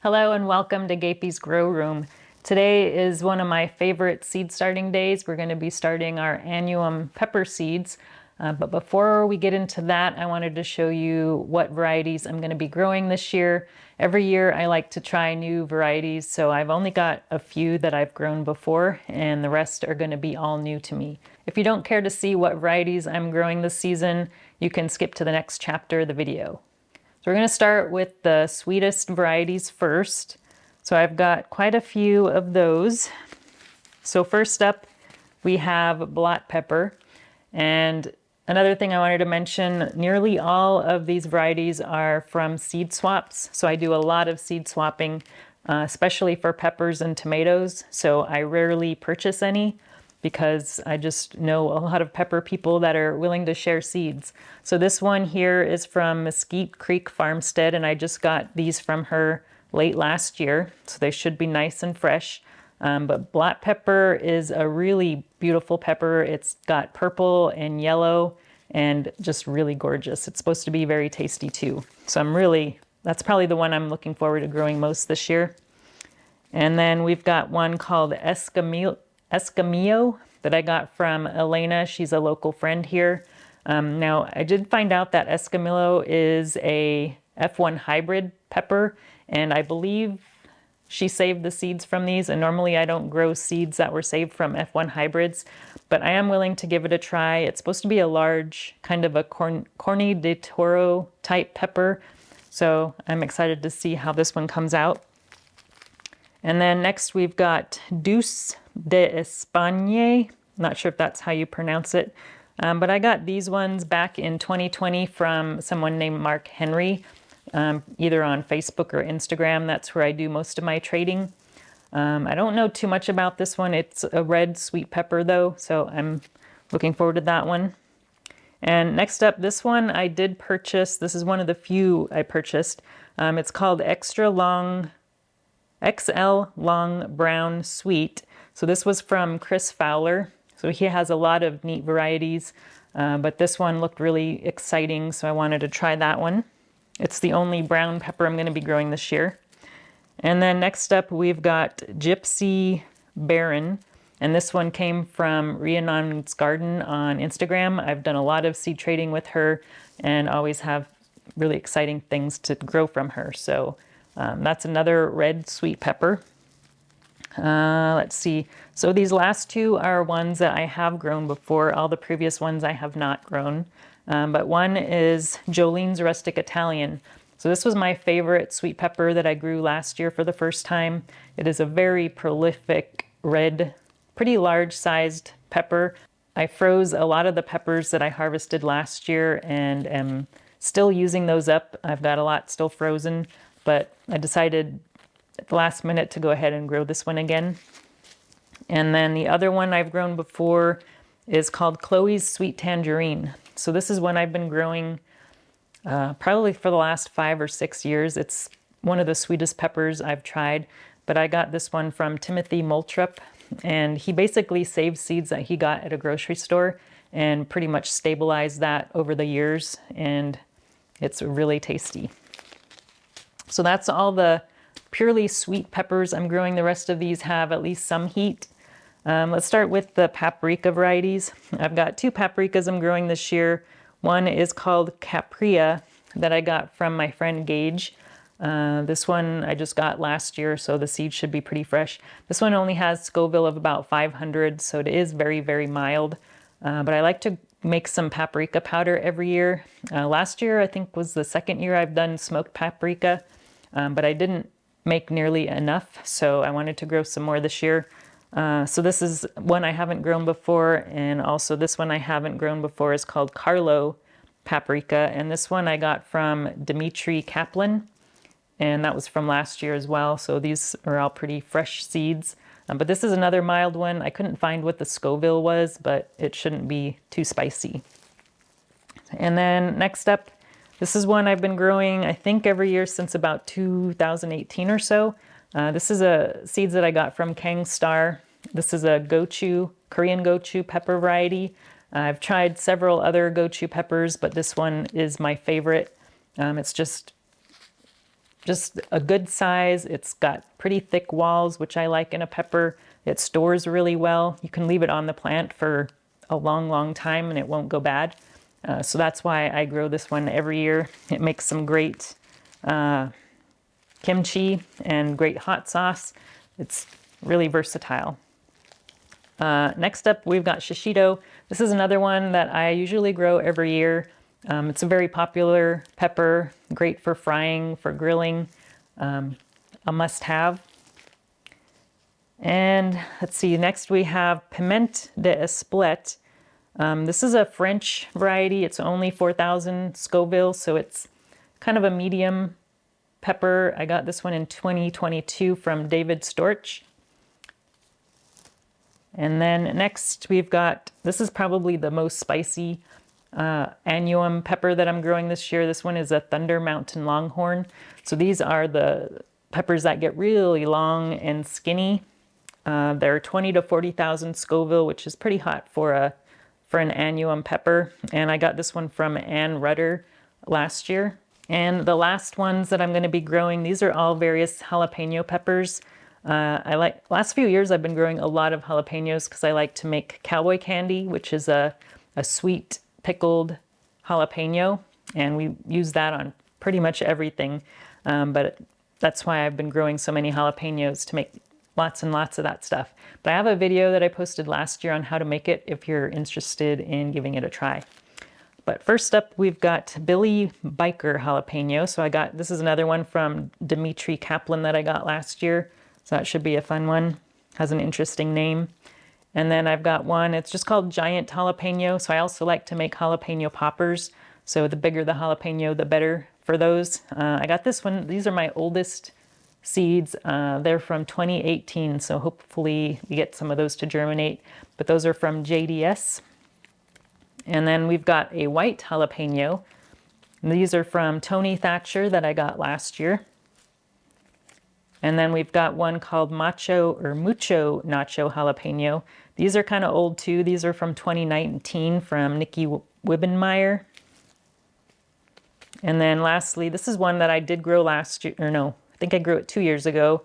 Hello and welcome to Gapeys Grow Room. Today is one of my favorite seed starting days. We're going to be starting our Annuum pepper seeds. But before we get into that, I wanted to show you what varieties I'm going to be growing this year. Every year I like to try new varieties, so I've only got a few that I've grown before, and the rest are going to be all new to me. If you don't care to see what varieties I'm growing this season, you can skip to the next chapter of the video. So we're going to start with the sweetest varieties first. So I've got quite a few of those. So first up, we have black pepper. And another thing I wanted to mention, nearly all of these varieties are from seed swaps. So I do a lot of seed swapping, especially for peppers and tomatoes. So I rarely purchase any, because I just know a lot of pepper people that are willing to share seeds. So this one here is from Mesquite Creek Farmstead, and I just got these from her late last year, so they should be nice and fresh. But black pepper is a really beautiful pepper. It's got purple and yellow and just really gorgeous. It's supposed to be very tasty too. So that's probably the one I'm looking forward to growing most this year. And then we've got one called Escamillo that I got from Elena. She's a local friend here. Now, I did find out that Escamillo is a F1 hybrid pepper, and I believe she saved the seeds from these. And normally I don't grow seeds that were saved from F1 hybrids, but I am willing to give it a try. It's supposed to be a large, kind of a Corny de Toro type pepper, so I'm excited to see how this one comes out. And then next we've got Dulce de Espagne. Not sure if that's how you pronounce it. But I got these ones back in 2020 from someone named Mark Henry, either on Facebook or Instagram. That's where I do most of my trading. I don't know too much about this one. It's a red sweet pepper though, so I'm looking forward to that one. And next up, this one I did purchase. This is one of the few I purchased. It's called XL Long Brown Sweet. So this was from Chris Fowler. So he has a lot of neat varieties, but this one looked really exciting, so I wanted to try that one. It's the only brown pepper I'm going to be growing this year. And then next up we've got Gypsy Baron, and this one came from Rhiannon's Garden on Instagram. I've done a lot of seed trading with her and always have really exciting things to grow from her. So that's another red sweet pepper. Let's see. So these last two are ones that I have grown before. All the previous ones I have not grown. But one is Jolene's Rustic Italian. So this was my favorite sweet pepper that I grew last year for the first time. It is a very prolific red, pretty large sized pepper. I froze a lot of the peppers that I harvested last year and am still using those up. I've got a lot still frozen, but I decided at the last minute to go ahead and grow this one again. And then the other one I've grown before is called Chloe's Sweet Tangerine. So this is one I've been growing probably for the last 5 or 6 years. It's one of the sweetest peppers I've tried, but I got this one from Timothy Moultrup, and he basically saved seeds that he got at a grocery store and pretty much stabilized that over the years, and it's really tasty. So that's all the purely sweet peppers I'm growing. The rest of these have at least some heat. Let's start with the paprika varieties. I've got 2 paprikas I'm growing this year. One is called Capria that I got from my friend Gage. This one I just got last year, so the seeds should be pretty fresh. This one only has Scoville of about 500, so it is very, very mild. But I like to make some paprika powder every year. Last year I think was the second year I've done smoked paprika, but I didn't make nearly enough, so I wanted to grow some more this year. So this is one I haven't grown before, and also this one I haven't grown before is called Carlo paprika, and this one I got from Dimitri Kaplan, and that was from last year as well, so these are all pretty fresh seeds. But this is another mild one. I couldn't find what the Scoville was, but it shouldn't be too spicy. And then next up, this is one I've been growing, I think, every year since about 2018 or so. This is seeds that I got from Kang Star. This is a gochu, Korean gochu pepper variety. I've tried several other gochu peppers, but this one is my favorite. It's just just a good size. It's got pretty thick walls, which I like in a pepper. It stores really well. You can leave it on the plant for a long, long time and it won't go bad. So that's why I grow this one every year. It makes some great kimchi and great hot sauce. It's really versatile. Next up, we've got shishito. This is another one that I usually grow every year. It's a very popular pepper, great for frying, for grilling, a must-have. And let's see, next we have Piment d'Espelette. This is a French variety. It's only 4,000 Scoville, so it's kind of a medium pepper. I got this one in 2022 from David Storch. And then next we've got, this is probably the most spicy Annuum pepper that I'm growing this year. This one is a Thunder Mountain Longhorn. So these are the peppers that get really long and skinny. They're 20 to 40,000 Scoville, which is pretty hot for an Annuum pepper. And I got this one from Ann Rudder last year. And the last ones that I'm going to be growing, these are all various jalapeno peppers. Last few years I've been growing a lot of jalapenos because I like to make cowboy candy, which is a sweet pickled jalapeno, and we use that on pretty much everything. But that's why I've been growing so many jalapenos, to make lots and lots of that stuff. But I have a video that I posted last year on how to make it if you're interested in giving it a try. But first up, we've got Billy Biker jalapeno. So this is another one from Dimitri Kaplan that I got last year. So that should be a fun one. Has an interesting name. And then I've got one, it's just called Giant Jalapeno. So I also like to make jalapeno poppers. So the bigger the jalapeno, the better for those. I got this one. These are my oldest seeds. They're from 2018. So hopefully we get some of those to germinate. But those are from JDS. And then we've got a white jalapeno. And these are from Tony Thatcher that I got last year. And then we've got one called Mucho Nacho Jalapeno. These are kind of old too. These are from 2019 from Nikki Wibbenmeyer. And then lastly, this is one that I did grow last year, or no, I think I grew it 2 years ago,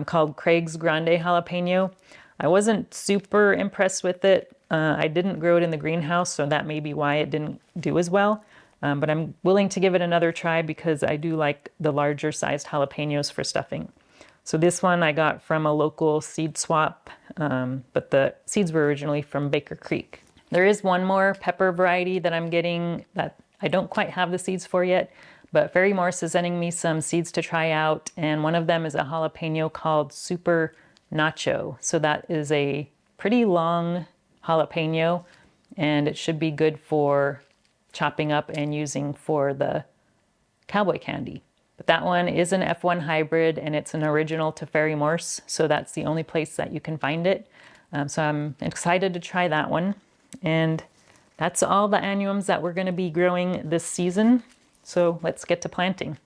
called Craig's Grande Jalapeno. I wasn't super impressed with it. I didn't grow it in the greenhouse, so that may be why it didn't do as well. But I'm willing to give it another try because I do like the larger sized jalapenos for stuffing. So this one I got from a local seed swap, but the seeds were originally from Baker Creek. There is one more pepper variety that I'm getting that I don't quite have the seeds for yet, but Fairy Morse is sending me some seeds to try out, and one of them is a jalapeno called Super Nacho. So that is a pretty long jalapeno, and it should be good for chopping up and using for the cowboy candy. But that one is an F1 hybrid, and it's an original to Fairy Morse, so that's the only place that you can find it. So I'm excited to try that one. And that's all the annuums that we're going to be growing this season. So let's get to planting.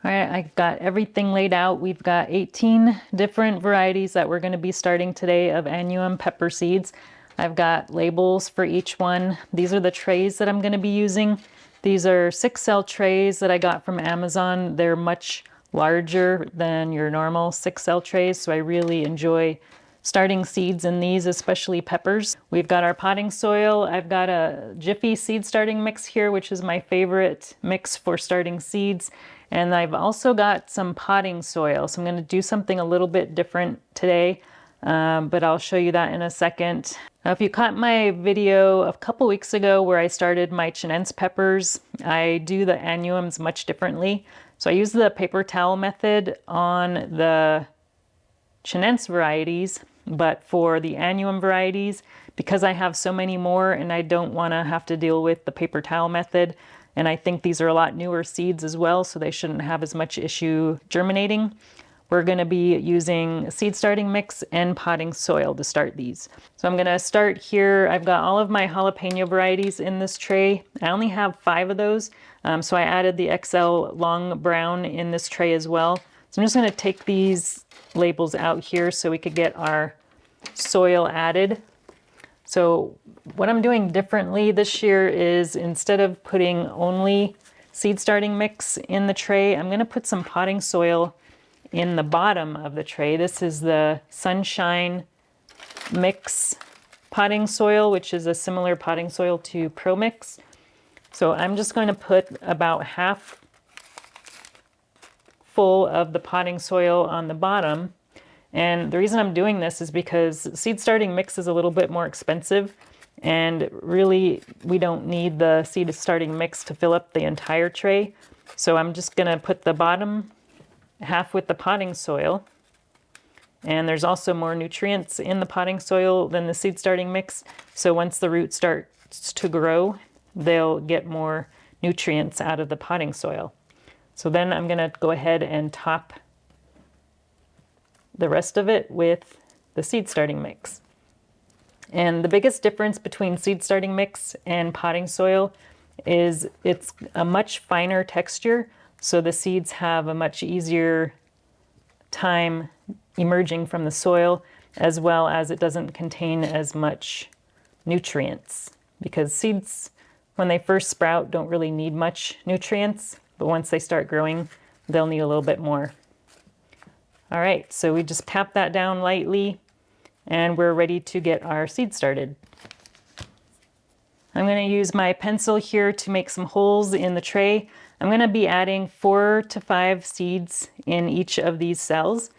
All right, I've got everything laid out. We've got 18 different varieties that we're going to be starting today of Annuum pepper seeds. I've got labels for each one. These are the trays that I'm going to be using. These are 6-cell trays that I got from Amazon. They're much larger than your normal 6-cell trays, so I really enjoy starting seeds in these, especially peppers. We've got our potting soil. I've got a Jiffy seed starting mix here, which is my favorite mix for starting seeds. And I've also got some potting soil. So I'm going to do something a little bit different today, but I'll show you that in a second. Now, if you caught my video a couple weeks ago where I started my Chinense peppers, I do the annuums much differently. So I use the paper towel method on the Chinense varieties, but for the annuum varieties, because I have so many more and I don't want to have to deal with the paper towel method, and I think these are a lot newer seeds as well, so they shouldn't have as much issue germinating, we're going to be using a seed starting mix and potting soil to start these. So I'm going to start here. I've got all of my jalapeno varieties in this tray. I only have 5 of those, so I added the XL long brown in this tray as well. So I'm just going to take these labels out here so we could get our soil added. So what I'm doing differently this year is, instead of putting only seed starting mix in the tray. I'm going to put some potting soil in the bottom of the tray. This is the Sunshine Mix potting soil, which is a similar potting soil to Pro Mix. So I'm just going to put about half full of the potting soil on the bottom. And the reason I'm doing this is because seed starting mix is a little bit more expensive, and really we don't need the seed starting mix to fill up the entire tray. So I'm just going to put the bottom half with the potting soil. And there's also more nutrients in the potting soil than the seed starting mix. So once the root starts to grow, they'll get more nutrients out of the potting soil. So then I'm going to go ahead and top the rest of it with the seed starting mix. And the biggest difference between seed starting mix and potting soil is it's a much finer texture. So the seeds have a much easier time emerging from the soil, as well as it doesn't contain as much nutrients, because seeds, when they first sprout, don't really need much nutrients, but once they start growing, they'll need a little bit more. All right, so we just tap that down lightly and we're ready to get our seed started. I'm going to use my pencil here to make some holes in the tray. I'm going to be adding 4 to 5 seeds in each of these cells.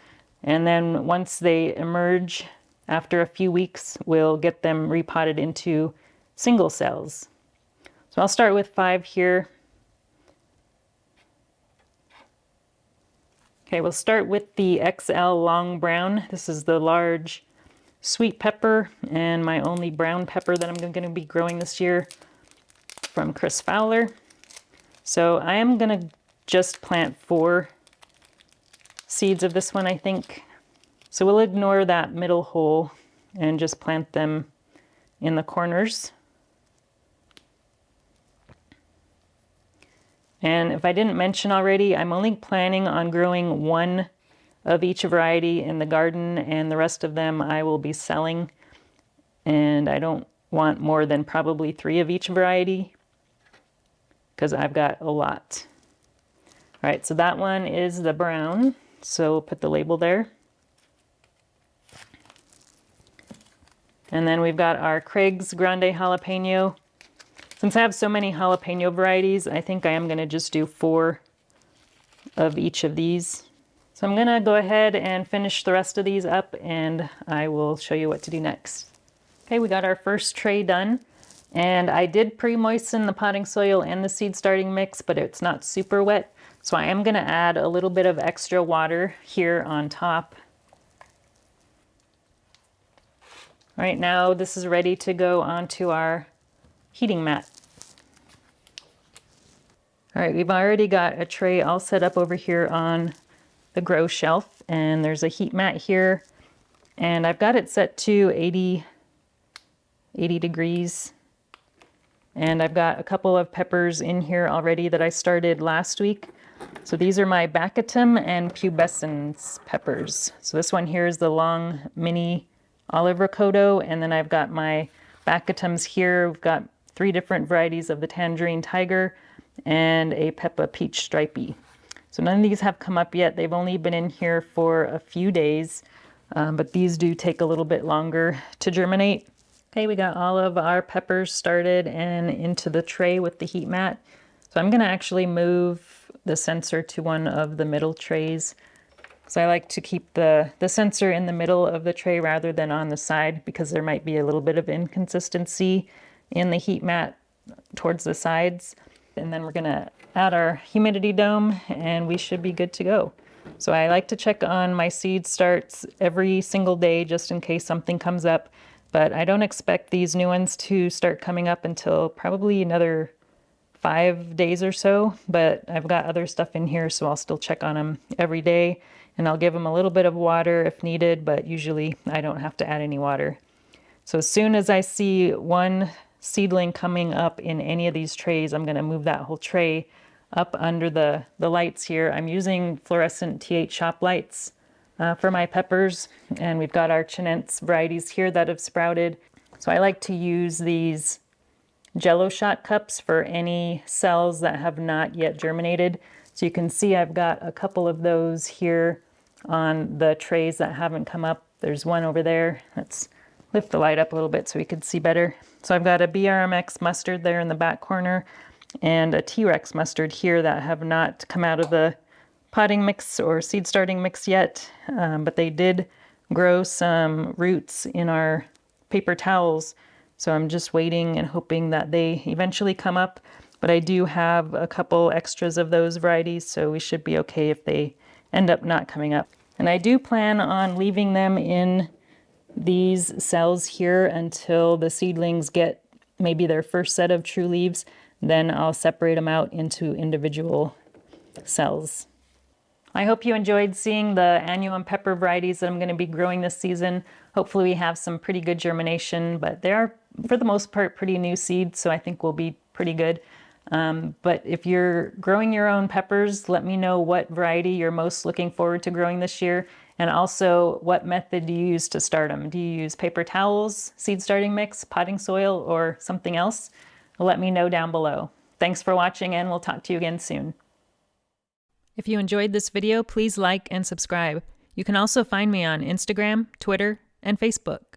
And then once they emerge after a few weeks, we'll get them repotted into single cells. So I'll start with 5 here. Okay, we'll start with the XL long brown. This is the large sweet pepper and my only brown pepper that I'm going to be growing this year from Chris Fowler. So I am going to just plant 4 seeds of this one, I think. So we'll ignore that middle hole and just plant them in the corners. And if I didn't mention already, I'm only planning on growing 1 of each variety in the garden, and the rest of them I will be selling. And I don't want more than probably 3 of each variety because I've got a lot. All right, so that one is the brown. So we'll put the label there. And then we've got our Craig's Grande Jalapeno. Since I have so many jalapeno varieties, I think I am going to just do 4 of each of these. So I'm going to go ahead and finish the rest of these up, and I will show you what to do next. Okay, we got our first tray done. And I did pre-moisten the potting soil and the seed starting mix, but it's not super wet. So I am going to add a little bit of extra water here on top. All right, now this is ready to go onto our heating mat. All right, we've already got a tray all set up over here on the grow shelf, and there's a heat mat here, and I've got it set to 80 degrees. And I've got a couple of peppers in here already that I started last week. So these are my Baccatum and Pubescens peppers. So this one here is the long mini olive rocoto, and then I've got my Baccatums here. We've got 3 different varieties of the Tangerine Tiger and a Peppa Peach Stripey. So none of these have come up yet. They've only been in here for a few days, but these do take a little bit longer to germinate. Okay, we got all of our peppers started and into the tray with the heat mat. So I'm gonna actually move the sensor to one of the middle trays. So I like to keep the sensor in the middle of the tray rather than on the side, because there might be a little bit of inconsistency in the heat mat towards the sides. And then we're gonna add our humidity dome and we should be good to go. So I like to check on my seed starts every single day just in case something comes up, but I don't expect these new ones to start coming up until probably another 5 days or so, but I've got other stuff in here, so I'll still check on them every day, and I'll give them a little bit of water if needed, but usually I don't have to add any water. So as soon as I see one seedling coming up in any of these trays, I'm going to move that whole tray up under the lights here. I'm using fluorescent T8 shop lights for my peppers, and we've got our Chinense varieties here that have sprouted. So I like to use these Jello shot cups for any cells that have not yet germinated. So you can see I've got a couple of those here on the trays that haven't come up. There's one over there. Let's lift the light up a little bit so we can see better. So I've got a BRMX mustard there in the back corner and a T-Rex mustard here that have not come out of the potting mix or seed starting mix yet, but they did grow some roots in our paper towels. So I'm just waiting and hoping that they eventually come up. But I do have a couple extras of those varieties, so we should be okay if they end up not coming up. And I do plan on leaving them in these cells here until the seedlings get maybe their first set of true leaves. Then I'll separate them out into individual cells. I hope you enjoyed seeing the annuum pepper varieties that I'm going to be growing this season. Hopefully we have some pretty good germination, but they are, for the most part, pretty new seeds, so I think we'll be pretty good. But if you're growing your own peppers, let me know what variety you're most looking forward to growing this year, and also what method do you use to start them. Do you use paper towels, seed starting mix, potting soil, or something else? Let me know down below. Thanks for watching, and we'll talk to you again soon. If you enjoyed this video, please like and subscribe. You can also find me on Instagram, Twitter, and Facebook.